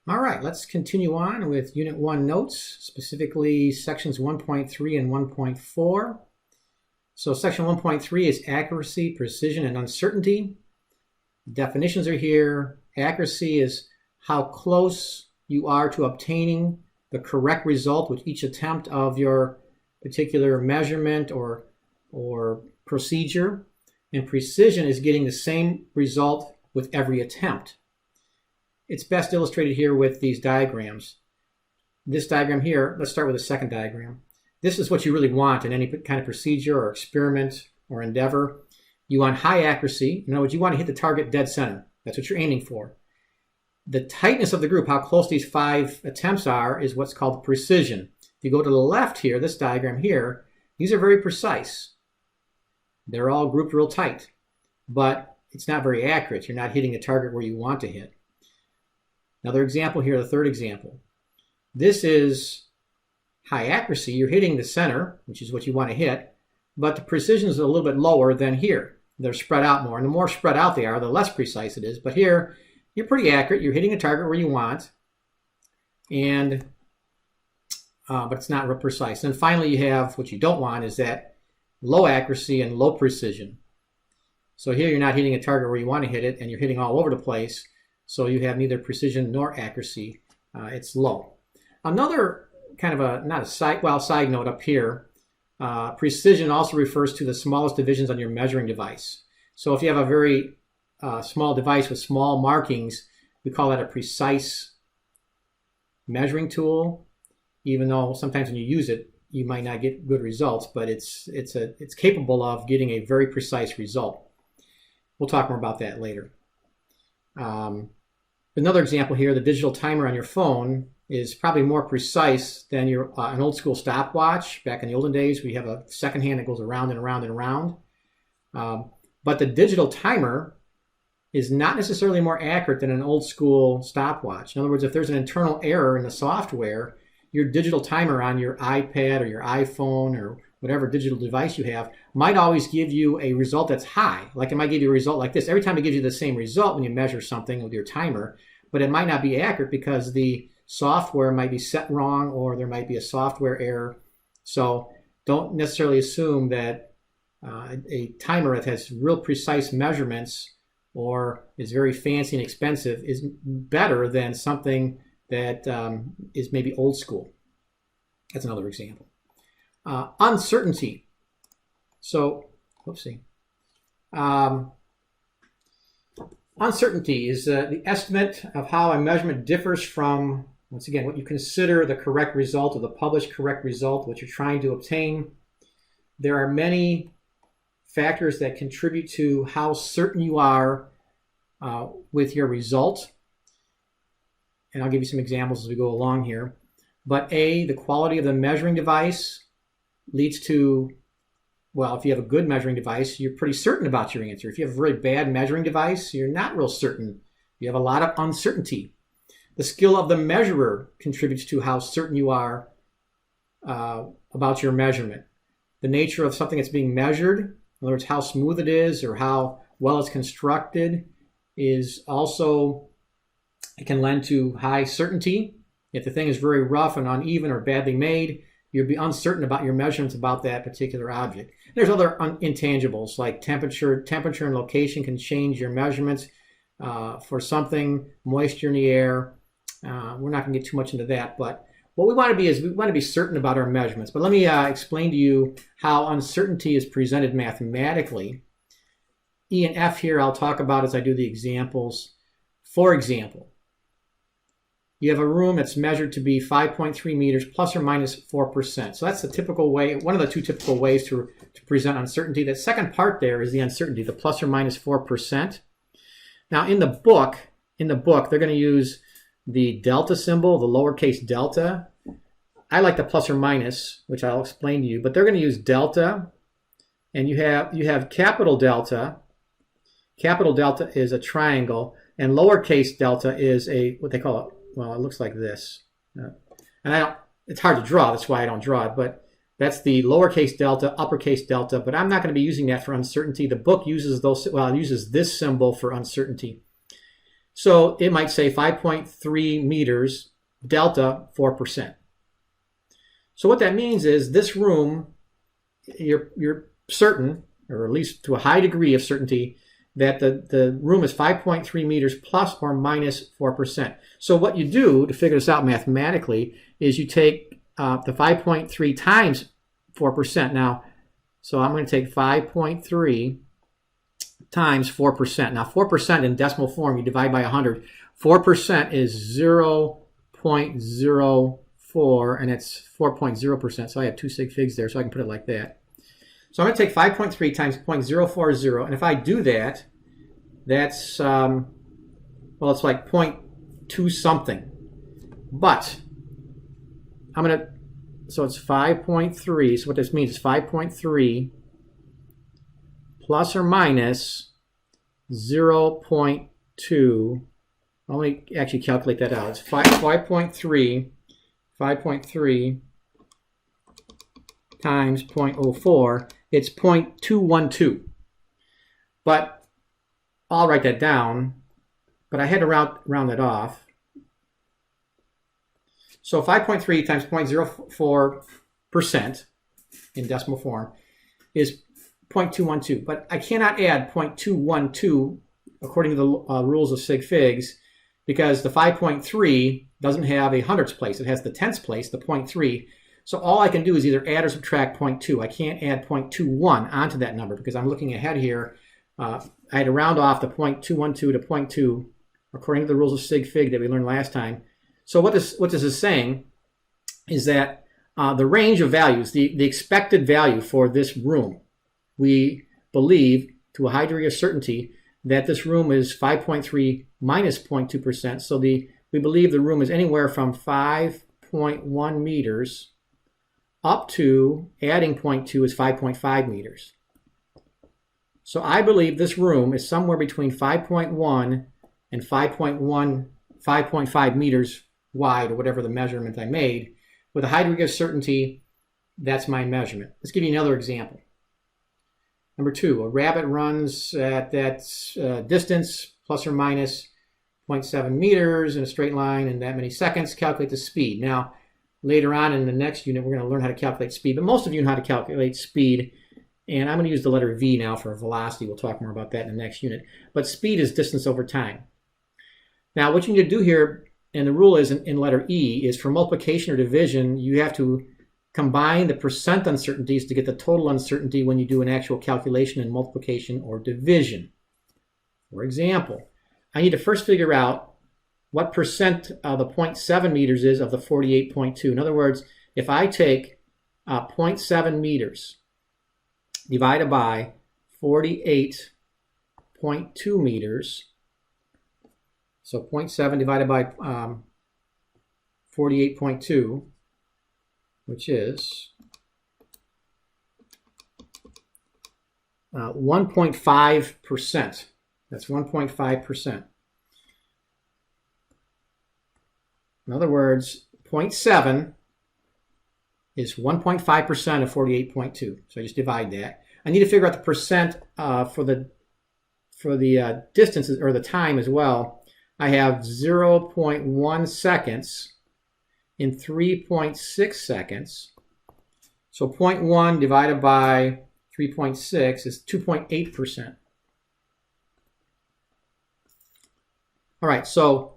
All right, let's continue on with Unit 1 notes, specifically sections 1.3 and 1.4. So section 1.3 is accuracy, precision, and uncertainty. Definitions are here. Accuracy is how close you are to obtaining the correct result with each attempt of your particular measurement or procedure. And precision is getting the same result with every attempt. It's best illustrated here with these diagrams. This diagram here, let's start with the second diagram. This is what you really want in any kind of procedure or experiment or endeavor. You want high accuracy. In other words, you want to hit the target dead center. That's what you're aiming for. The tightness of the group, how close these 5 attempts are, is what's called precision. If you go to the left here, this diagram here, these are very precise. They're all grouped real tight, but it's not very accurate. You're not hitting the target where you want to hit. Another example here, the third example. This is high accuracy. You're hitting the center, which is what you want to hit, but the precision is a little bit lower than here. They're spread out more, and the more spread out they are, the less precise it is. But here, you're pretty accurate. You're hitting a target where you want, and but it's not real precise. And finally, you have what you don't want is that low accuracy and low precision. So here, you're not hitting a target where you want to hit it, and you're hitting all over the place. So you have neither precision nor accuracy. It's low. Another kind of a, side note up here, precision also refers to the smallest divisions on your measuring device. So if you have a very small device with small markings, we call that a precise measuring tool, even though sometimes when you use it, you might not get good results, but it's capable of getting a very precise result. We'll talk more about that later. Another example here, the digital timer on your phone is probably more precise than an old school stopwatch. Back in the olden days, we have a second hand that goes around and around and around. But the digital timer is not necessarily more accurate than an old school stopwatch. In other words, if there's an internal error in the software, your digital timer on your iPad or your iPhone or whatever digital device you have might always give you a result that's high. Like it might give you a result like this. Every time it gives you the same result when you measure something with your timer, but it might not be accurate because the software might be set wrong or there might be a software error. So don't necessarily assume that a timer that has real precise measurements or is very fancy and expensive is better than something that is maybe old school. That's another example. Uncertainty. So, whoopsie. Uncertainty is the estimate of how a measurement differs from, once again, what you consider the correct result or the published correct result, what you're trying to obtain. There are many factors that contribute to how certain you are with your result. And I'll give you some examples as we go along here. But A, the quality of the measuring device leads to, well, if you have a good measuring device, you're pretty certain about your answer. If you have a very bad measuring device, you're not real certain. You have a lot of uncertainty. The skill of the measurer contributes to how certain you are about your measurement. The nature of something that's being measured, in other words, how smooth it is or how well it's constructed, is also, it can lend to high certainty. If the thing is very rough and uneven or badly made, you'll be uncertain about your measurements about that particular object. There's other intangibles like temperature. Temperature and location can change your measurements for something, moisture in the air. We're not going to get too much into that, but what we want to be is we want to be certain about our measurements. But let me explain to you how uncertainty is presented mathematically. E and F here I'll talk about as I do the examples. For example, you have a room that's measured to be 5.3 meters plus or minus 4%. So that's the typical way, one of the two typical ways to present uncertainty. The second part there is the uncertainty, the plus or minus 4%. Now in the book, they're going to use the delta symbol, the lowercase delta. I like the plus or minus, which I'll explain to you, but they're going to use delta, and you have capital delta. Capital delta is a triangle, and lowercase delta is what they call it. Well, it looks like this. And it's hard to draw, that's why I don't draw it, but that's the lowercase delta, uppercase delta, but I'm not going to be using that for uncertainty. The book uses uses this symbol for uncertainty. So it might say 5.3 meters, delta 4%. So what that means is this room, you're certain, or at least to a high degree of certainty, that the room is 5.3 meters plus or minus 4%. So what you do to figure this out mathematically is you take the 5.3 times 4%. Now, so I'm going to take 5.3 times 4%. Now, 4% in decimal form, you divide by 100. 4% is 0.04, and it's 4.0%. So I have two sig figs there, so I can put it like that. So I'm going to take 5.3 times 0.040, and if I do that, that's, well, it's like 0.2 something. But I'm going to, so it's 5.3, so what this means is 5.3 plus or minus 0.2. Let me actually calculate that out. It's 5.3 times 0.04. It's 0.212. But I'll write that down. But I had to round that off. So 5.3 times 0.04% in decimal form is 0.212. But I cannot add 0.212 according to the rules of sig figs, because the 5.3 doesn't have a hundredths place. It has the tenths place, the 0.3. So all I can do is either add or subtract 0.2. I can't add 0.21 onto that number because I'm looking ahead here. I had to round off the 0.212 to 0.2 according to the rules of sig fig that we learned last time. So what this is saying is that the range of values, the expected value for this room, we believe to a high degree of certainty that this room is 5.3 minus 0.2%. So we believe the room is anywhere from 5.1 meters up to, adding 0.2 is 5.5 meters. So I believe this room is somewhere between 5.1 and 5.5 meters wide, or whatever the measurement I made. With a high degree of certainty, that's my measurement. Let's give you another example. Number 2, a rabbit runs at that distance plus or minus 0.7 meters in a straight line in that many seconds. Calculate the speed. Now, later on in the next unit, we're going to learn how to calculate speed, but most of you know how to calculate speed, and I'm going to use the letter V now for velocity. We'll talk more about that in the next unit. But speed is distance over time. Now, what you need to do here, and the rule is in letter E, is for multiplication or division, you have to combine the percent uncertainties to get the total uncertainty when you do an actual calculation in multiplication or division. For example, I need to first figure out what percent of the 0.7 meters is of the 48.2. In other words, if I take 0.7 meters divided by 48.2 meters, so 0.7 divided by 48.2, which is 1.5%. That's 1.5%. In other words, 0.7 is 1.5% of 48.2. So I just divide that. I need to figure out the percent for the distance or the time as well. I have 0.1 seconds in 3.6 seconds. So 0.1 divided by 3.6 is 2.8%. All right, so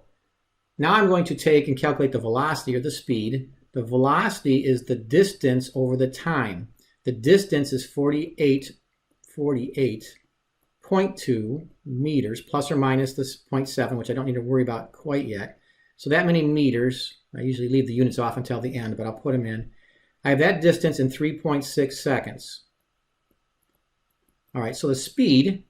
now I'm going to take and calculate the velocity or the speed. The velocity is the distance over the time. The distance is 48.2 meters, plus or minus this 0.7, which I don't need to worry about quite yet. So that many meters, I usually leave the units off until the end, but I'll put them in. I have that distance in 3.6 seconds. All right, so the speed,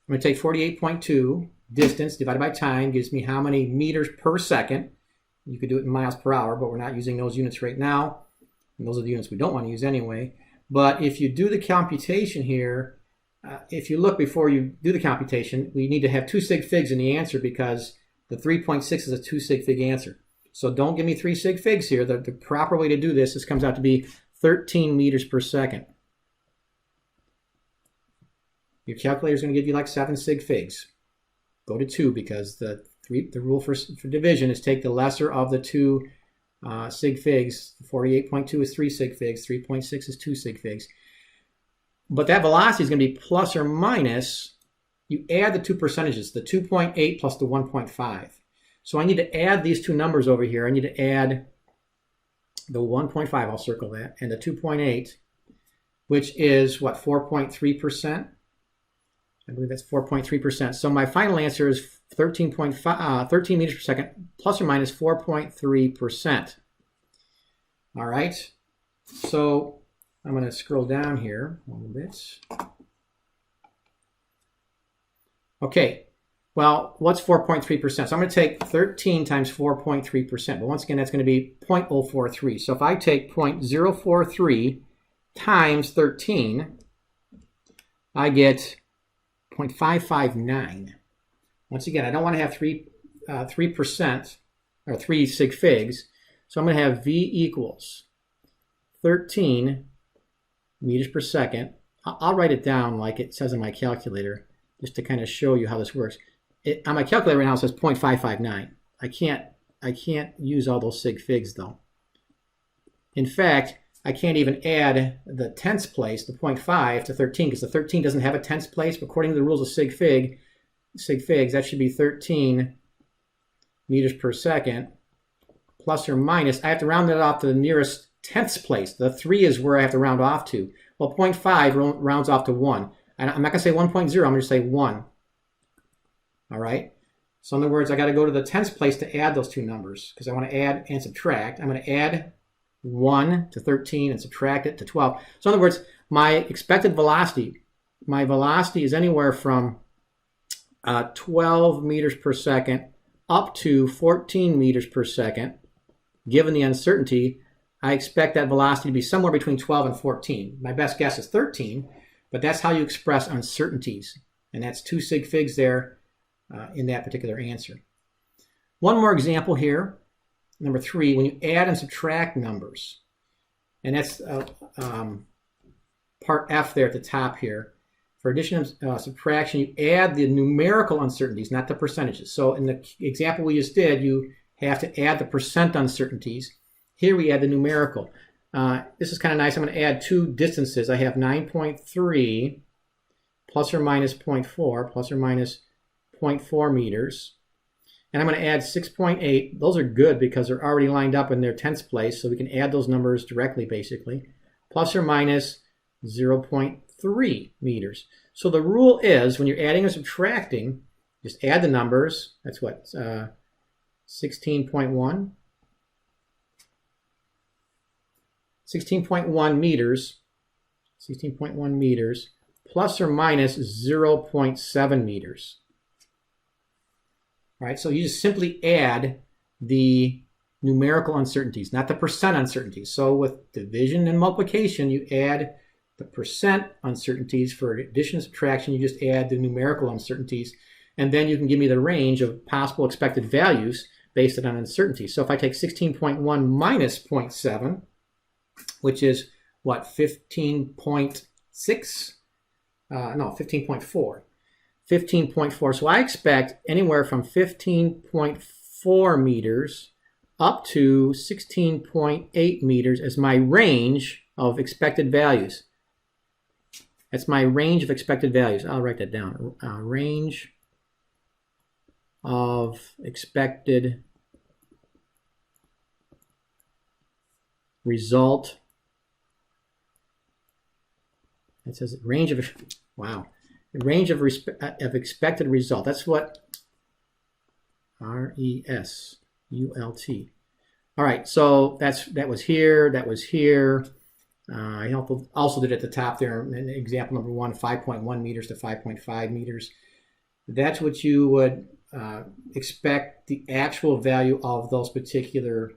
I'm going to take 48.2 distance divided by time, gives me how many meters per second. You could do it in miles per hour, but we're not using those units right now. And those are the units we don't want to use anyway. But if you do the computation here, if you look before you do the computation, we need to have 2 sig figs in the answer because the 3.6 is a 2 sig fig answer. So don't give me 3 sig figs here. The proper way to do this comes out to be 13 meters per second. Your calculator is going to give you like 7 sig figs. go to 2 because the rule for division is take the lesser of the 2 sig figs. 48.2 is 3 sig figs. 3.6 is 2 sig figs. But that velocity is going to be plus or minus. You add the two percentages, the 2.8 plus the 1.5. So I need to add these two numbers over here. I need to add the 1.5, I'll circle that, and the 2.8, which is what, 4.3%? I believe that's 4.3%. So my final answer is 13 meters per second, plus or minus 4.3%. All right. So I'm going to scroll down here a little bit. Okay. Well, what's 4.3%? So I'm going to take 13 times 4.3%. But once again, that's going to be 0.043. So if I take 0.043 times 13, I get 0.559. Once again, I don't want to have 3% or 3 sig figs. So I'm going to have V equals 13 meters per second. I'll write it down like it says in my calculator just to kind of show you how this works. On my calculator right now it says 0.559. I can't use all those sig figs though. In fact, I can't even add the tenths place, the 0.5 to 13, because the 13 doesn't have a tenths place. But according to the rules of sig figs, that should be 13 meters per second plus or minus. I have to round that off to the nearest tenths place. The 3 is where I have to round off to. Well, 0.5 rounds off to 1. I'm not going to say 1.0. I'm going to say 1. All right. So in other words, I got to go to the tenths place to add those two numbers because I want to add and subtract. I'm going to add 1 to 13 and subtract it to 12. So in other words, my expected velocity, my velocity is anywhere from 12 meters per second up to 14 meters per second. Given the uncertainty, I expect that velocity to be somewhere between 12 and 14. My best guess is 13, but that's how you express uncertainties. And that's 2 sig figs there in that particular answer. One more example here. Number 3, when you add and subtract numbers, and that's part F there at the top here. For addition and subtraction, you add the numerical uncertainties, not the percentages. So in the example we just did, you have to add the percent uncertainties. Here we add the numerical. This is kind of nice. I'm going to add 2 distances. I have 9.3 plus or minus 0.4 plus or minus 0.4 meters. And I'm going to add 6.8. Those are good because they're already lined up in their tenths place, so we can add those numbers directly, basically. Plus or minus 0.3 meters. So the rule is, when you're adding or subtracting, just add the numbers. That's what, 16.1. 16.1 meters. 16.1 meters plus or minus 0.7 meters. All right, so you just simply add the numerical uncertainties, not the percent uncertainties. So with division and multiplication, you add the percent uncertainties. For addition and subtraction, you just add the numerical uncertainties. And then you can give me the range of possible expected values based on uncertainty. So if I take 16.1 minus 0.7, which is what, 15.6? No, 15.4. 15.4. So I expect anywhere from 15.4 meters up to 16.8 meters as my range of expected values. That's my range of expected values. I'll write that down. Range of expected result. It says range of, wow. Range of expected result. That's what R-E-S-U-L-T. All right, so that was here. That was here. I also did at the top there in example number 1, 5.1 meters to 5.5 meters. That's what you would expect the actual value of those particular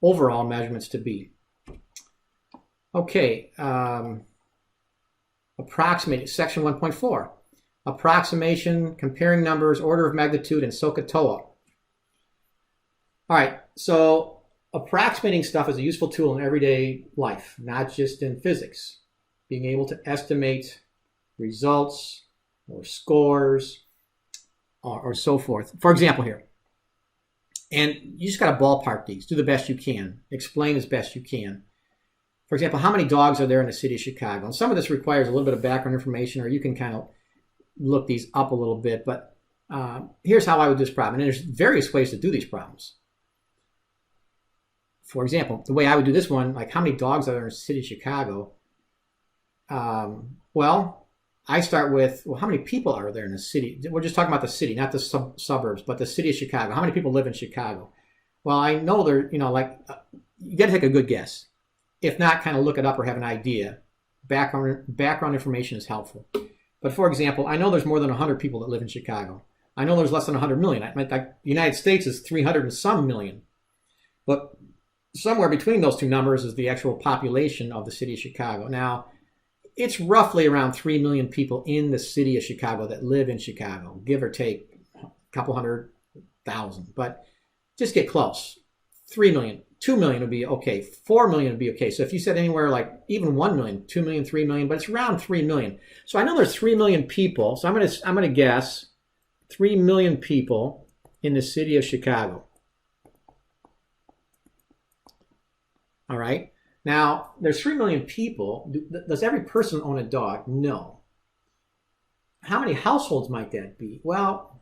overall measurements to be. Okay. Approximate, section 1.4. Approximation, comparing numbers, order of magnitude, and SOHCAHTOA. All right, so approximating stuff is a useful tool in everyday life, not just in physics. Being able to estimate results or scores or so forth. For example here, and you just got to ballpark these. Do the best you can. Explain as best you can. For example, how many dogs are there in the city of Chicago? And some of this requires a little bit of background information, or you can kind of look these up a little bit. But here's how I would do this problem. And there's various ways to do these problems. For example, the way I would do this one, like how many dogs are there in the city of Chicago? Well, I start with, well, how many people are there in the city? We're just talking about the city, not the suburbs, but the city of Chicago. How many people live in Chicago? Well, I know there, you got to take a good guess. If not, kind of look it up or have an idea. Background information is helpful. But for example, I know there's more than 100 people that live in Chicago. I know there's less than 100 million. Like the United States is 300 and some million. But somewhere between those two numbers is the actual population of the city of Chicago. Now, it's roughly around 3 million people in the city of Chicago that live in Chicago, give or take a couple 100,000. But just get close. 3 million, 2 million would be okay. 4 million would be okay. So if you said anywhere like even 1 million, 2 million, 3 million, but it's around 3 million. So I know there's 3 million people. So I'm gonna guess 3 million people in the city of Chicago. All right. Now, there's 3 million people. Does every person own a dog? No. How many households might that be? Well,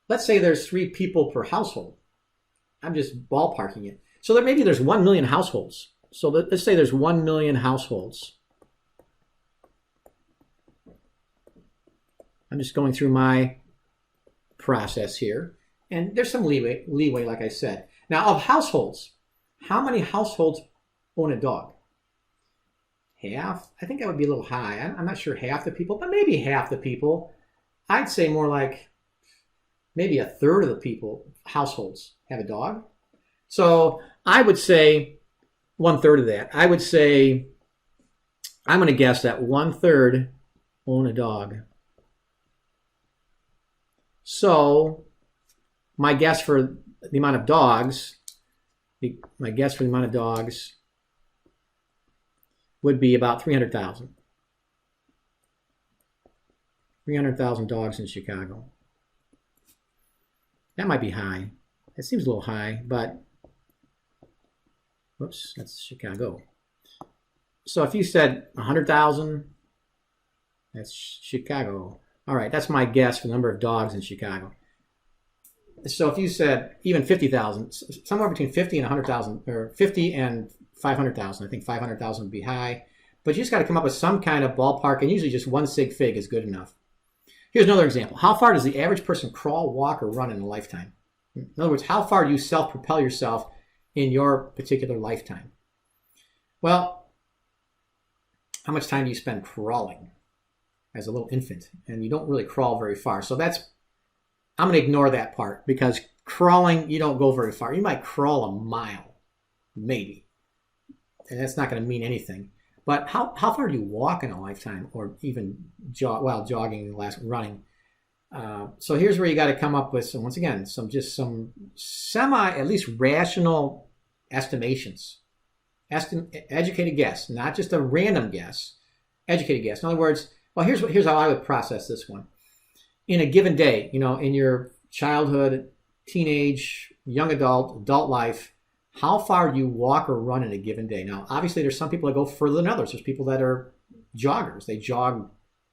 let's say there's 3 people per household. I'm just ballparking it. So maybe there's 1 million households. So let's say there's 1 million households. I'm just going through my process here. And there's some leeway, like I said. Now, of households, how many households own a dog? Half? I think that would be a little high. I'm not sure half the people, but maybe half the people. I'd say more like maybe a third of the people, households, have a dog. So I would say 1/3 of that. I would say, I'm going to guess that 1/3 own a dog. So my guess for the amount of dogs, would be about 300,000. 300,000 dogs in Chicago. That might be high. It seems a little high, but whoops, that's Chicago. So if you said 100,000, that's Chicago. All right, that's my guess for the number of dogs in Chicago. So if you said even 50,000, somewhere between 50 and 100,000, or 50 and 500,000, I think 500,000 would be high. But you just got to come up with some kind of ballpark, and usually just one sig fig is good enough. Here's another example. How far does the average person crawl, walk, or run in a lifetime? In other words, how far do you self-propel yourself in your particular lifetime? Well, how much time do you spend crawling as a little infant? And you don't really crawl very far. So I'm going to ignore that part, because crawling, you don't go very far. You might crawl a mile, maybe. And that's not going to mean anything. But how far do you walk in a lifetime, or even jogging, running? So here's where you got to come up with some semi, at least rational estimations. Educated guess, not just a random guess. Educated guess. In other words, well, here's how I would process this one. In a given day, in your childhood, teenage, young adult life, how far do you walk or run in a given day? Now, obviously, there's some people that go further than others. There's people that are joggers. They jog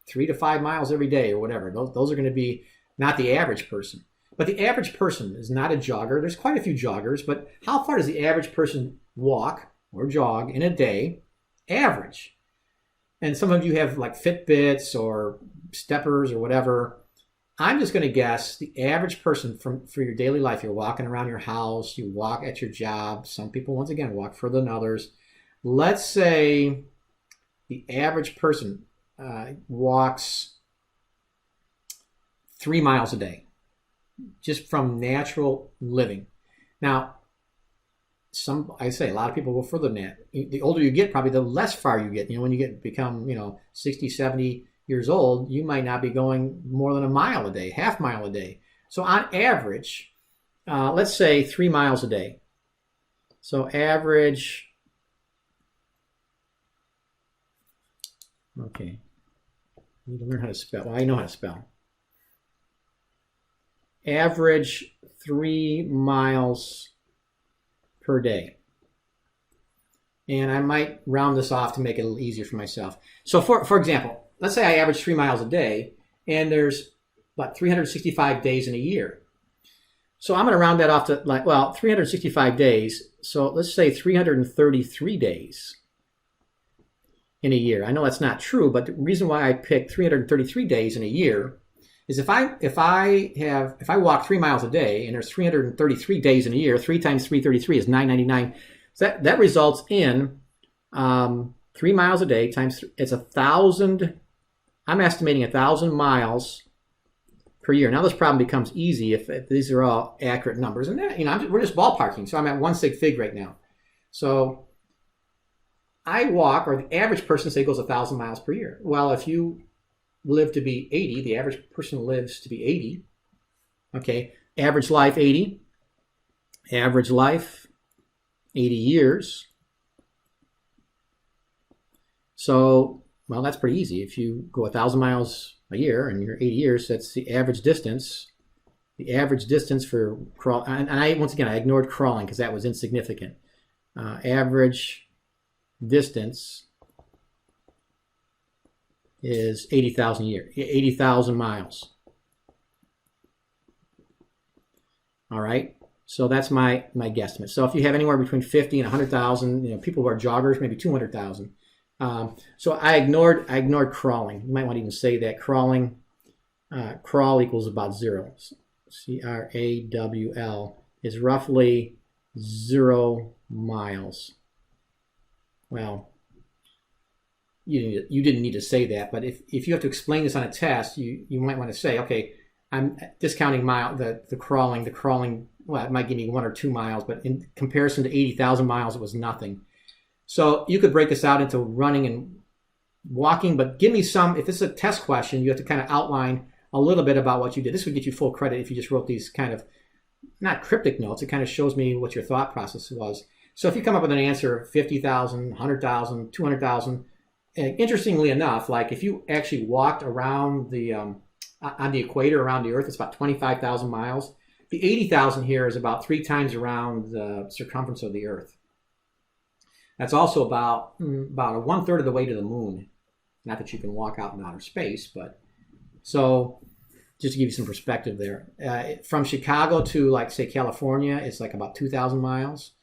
3 to 5 miles every day or whatever. Those are going to be not the average person. But the average person is not a jogger. There's quite a few joggers, but how far does the average person walk or jog in a day? Average. And some of you have like Fitbits or steppers or whatever. I'm just going to guess the average person for your daily life. You're walking around your house, you walk at your job. Some people, once again, walk further than others. Let's say the average person walks 3 miles a day, just from natural living. Now, a lot of people go further than that. The older you get, probably the less far you get. When you become 60, 70 years old, you might not be going more than a mile a day, half mile a day. So on average, let's say 3 miles a day. So average, okay. I need to learn how to spell. Well, I know how to spell. average 3 miles per day. And I might round this off to make it a little easier for myself. So for example, let's say I average 3 miles a day, and there's about 365 days in a year. So I'm going to round that off to 365 days. So let's say 333 days in a year. I know that's not true, but the reason why I picked 333 days in a year is if I walk 3 miles a day and there's 333 days in a year, 3 times 333 is 999. So that results in 3 miles a day times it's 1,000. I'm estimating 1,000 miles per year. Now this problem becomes easy if these are all accurate numbers, and we're just ballparking. So I'm at 1 sig fig right now. So I walk, or the average person say goes 1,000 miles per year. Well, if you live to be 80, the average person lives to be 80. Okay, average life 80. Average life 80 years. So, well, that's pretty easy. If you go 1,000 miles a year and you're 80 years, that's the average distance. The average distance for crawl, and I ignored crawling because that was insignificant. Average distance is 80,000 a year, 80,000 miles. All right. So that's my guesstimate. So if you have anywhere between 50 and 100,000, people who are joggers, maybe 200,000. So I ignored crawling. You might want to even say that crawling, crawl equals about 0. CRAWL is roughly 0 miles. Well, you didn't need to say that, but if you have to explain this on a test, you might want to say, okay, I'm discounting the crawling. Well, it might give me 1 or 2 miles, but in comparison to 80,000 miles, it was nothing. So you could break this out into running and walking, but give me some, if it's a test question, you have to kind of outline a little bit about what you did. This would get you full credit if you just wrote these kind of, not cryptic notes, it kind of shows me what your thought process was. So if you come up with an answer of 50,000, 100,000, 200,000, interestingly enough, like if you actually walked around on the equator around the Earth, it's about 25,000 miles. The 80,000 here is about 3 times around the circumference of the Earth. That's also about 1/3 of the way to the moon. Not that you can walk out in outer space, but so just to give you some perspective there. From Chicago to, like, say, California, it's like about 2,000 miles.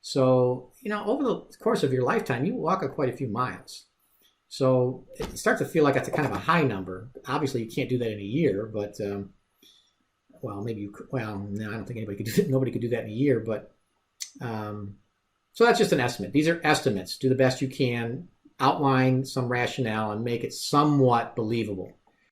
So, over the course of your lifetime, you walk quite a few miles. So it starts to feel like that's a kind of a high number. Obviously, you can't do that in a year, but well, maybe you could. Well, no, I don't think anybody could do that. Nobody could do that in a year, but so that's just an estimate. These are estimates. Do the best you can, outline some rationale, and make it somewhat believable.